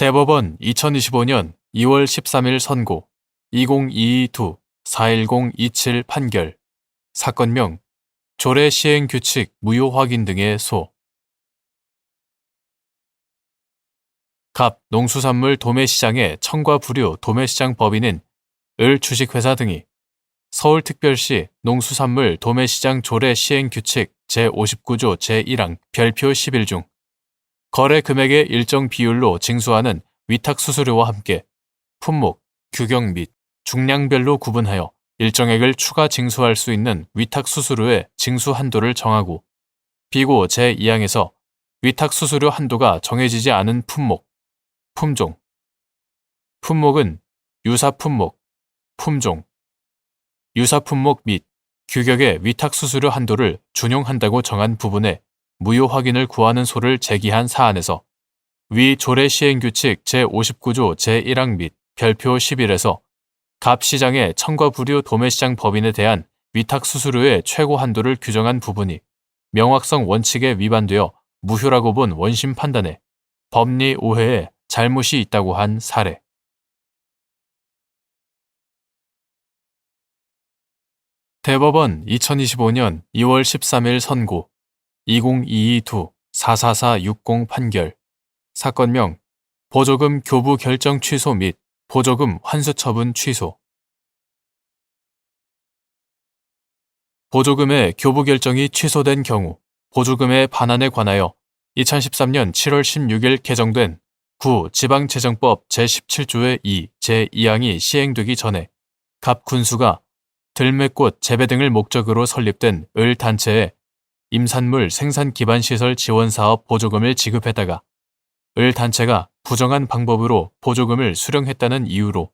대법원 2025년 2월 13일 선고 2022-41027 판결 사건명 조례 시행 규칙 무효 확인 등의 소 갑 농수산물 도매시장의 청과 부류 도매시장 법인은 을 주식회사 등이 서울특별시 농수산물 도매시장 조례 시행 규칙 제59조 제1항 별표 11 중 거래 금액의 일정 비율로 징수하는 위탁수수료와 함께 품목, 규격 및 중량별로 구분하여 일정액을 추가 징수할 수 있는 위탁수수료의 징수 한도를 정하고 비고 제2항에서 위탁수수료 한도가 정해지지 않은 품목, 품종, 품목은 유사품목, 품종, 유사품목 및 규격의 위탁수수료 한도를 준용한다고 정한 부분에 무효 확인을 구하는 소를 제기한 사안에서 위 조례 시행규칙 제59조 제1항 및 별표 11에서 갑 시장의 청과 부류 도매시장 법인에 대한 위탁수수료의 최고 한도를 규정한 부분이 명확성 원칙에 위반되어 무효라고 본 원심 판단에 법리 오해에 잘못이 있다고 한 사례. 대법원 2025년 2월 13일 선고 2022-44460 판결 사건명 보조금 교부 결정 취소 및 보조금 환수 처분 취소 보조금의 교부 결정이 취소된 경우 보조금의 반환에 관하여 2013년 7월 16일 개정된 구지방재정법 제17조의 2 제2항이 시행되기 전에 갑 군수가 들매꽃 재배 등을 목적으로 설립된 을 단체에 임산물 생산 기반 시설 지원 사업 보조금을 지급했다가 을 단체가 부정한 방법으로 보조금을 수령했다는 이유로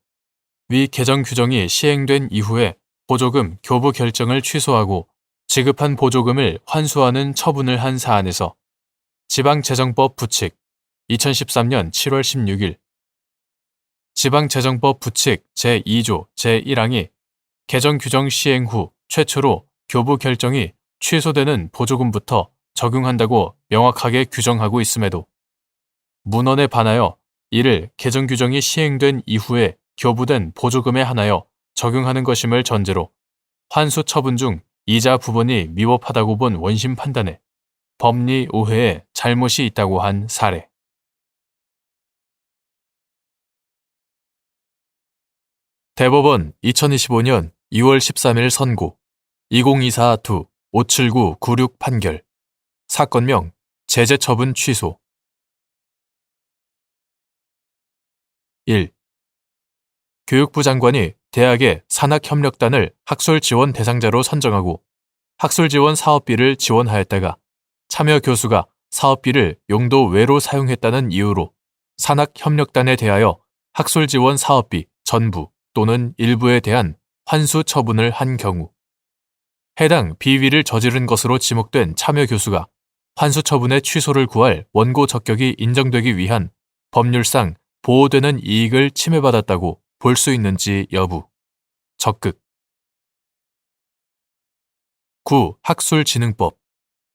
위 개정 규정이 시행된 이후에 보조금 교부 결정을 취소하고 지급한 보조금을 환수하는 처분을 한 사안에서 지방재정법 부칙 2013년 7월 16일 지방재정법 부칙 제2조 제1항이 개정 규정 시행 후 최초로 교부 결정이 취소되는 보조금부터 적용한다고 명확하게 규정하고 있음에도 문헌에 반하여 이를 개정 규정이 시행된 이후에 교부된 보조금에 한하여 적용하는 것임을 전제로 환수 처분 중 이자 부분이 미법하다고 본 원심 판단에 법리 오해에 잘못이 있다고 한 사례. 대법원 2025년 2월 13일 선고 2024-57996 판결 사건명 제재 처분 취소 1. 교육부 장관이 대학의 산학협력단을 학술 지원 대상자로 선정하고 학술 지원 사업비를 지원하였다가 참여 교수가 사업비를 용도 외로 사용했다는 이유로 산학협력단에 대하여 학술 지원 사업비 전부 또는 일부에 대한 환수 처분을 한 경우 해당 비위를 저지른 것으로 지목된 참여 교수가 환수 처분의 취소를 구할 원고 적격이 인정되기 위한 법률상 보호되는 이익을 침해받았다고 볼 수 있는지 여부. 적극. 9. 학술진흥법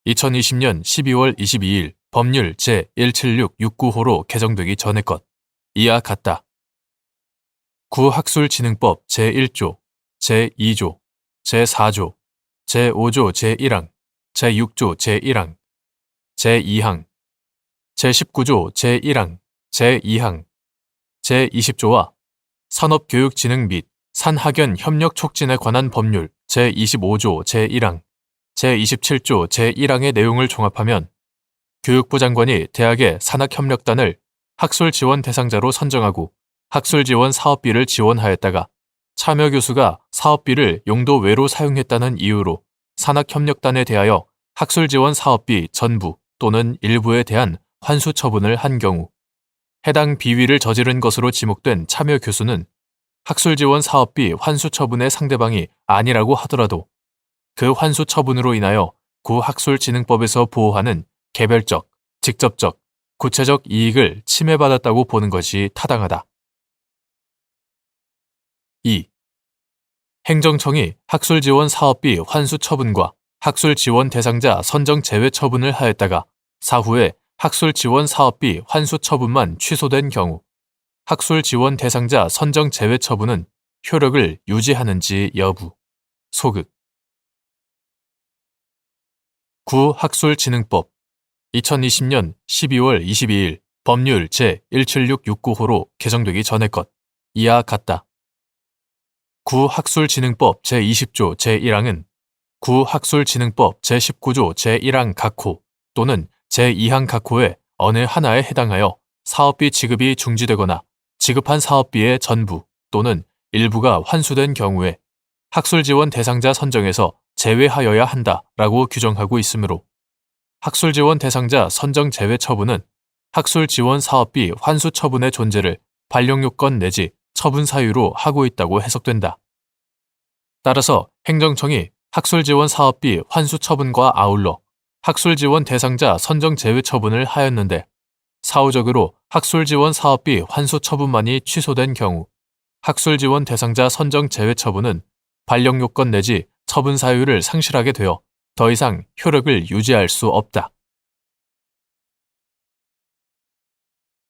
2020년 12월 22일 법률 제17669호로 개정되기 전의 것. 이와 같다. 9. 학술진흥법 제1조, 제2조, 제4조, 제5조 제1항, 제6조 제1항, 제2항, 제19조 제1항, 제2항, 제20조와 산업교육진흥 및 산학연 협력 촉진에 관한 법률 제25조 제1항, 제27조 제1항의 내용을 종합하면 교육부 장관이 대학의 산학협력단을 학술 지원 대상자로 선정하고 학술 지원 사업비를 지원하였다가 참여 교수가 사업비를 용도 외로 사용했다는 이유로 산학협력단에 대하여 학술 지원 사업비 전부 또는 일부에 대한 환수 처분을 한 경우 해당 비위를 저지른 것으로 지목된 참여 교수는 학술 지원 사업비 환수 처분의 상대방이 아니라고 하더라도 그 환수 처분으로 인하여 구학술진흥법에서 보호하는 개별적, 직접적, 구체적 이익을 침해받았다고 보는 것이 타당하다. 2. 행정청이 학술 지원 사업비 환수 처분과 학술 지원 대상자 선정 제외 처분을 하였다가 사후에 학술 지원 사업비 환수 처분만 취소된 경우 학술 지원 대상자 선정 제외 처분은 효력을 유지하는지 여부. 소극. 구학술진흥법 2020년 12월 22일 법률 제17669호로 개정되기 전의 것. 이하 같다. 구학술진흥법 제20조 제1항은 구학술진흥법 제19조 제1항 각호 또는 제2항 각호의 어느 하나에 해당하여 사업비 지급이 중지되거나 지급한 사업비의 전부 또는 일부가 환수된 경우에 학술지원 대상자 선정에서 제외하여야 한다라고 규정하고 있으므로 학술지원 대상자 선정 제외 처분은 학술지원 사업비 환수 처분의 존재를 발령요건 내지 처분 사유로 하고 있다고 해석된다. 따라서 행정청이 학술지원 사업비 환수 처분과 아울러 학술지원 대상자 선정 제외 처분을 하였는데 사후적으로 학술지원 사업비 환수 처분만이 취소된 경우 학술지원 대상자 선정 제외 처분은 발령요건 내지 처분 사유를 상실하게 되어 더 이상 효력을 유지할 수 없다.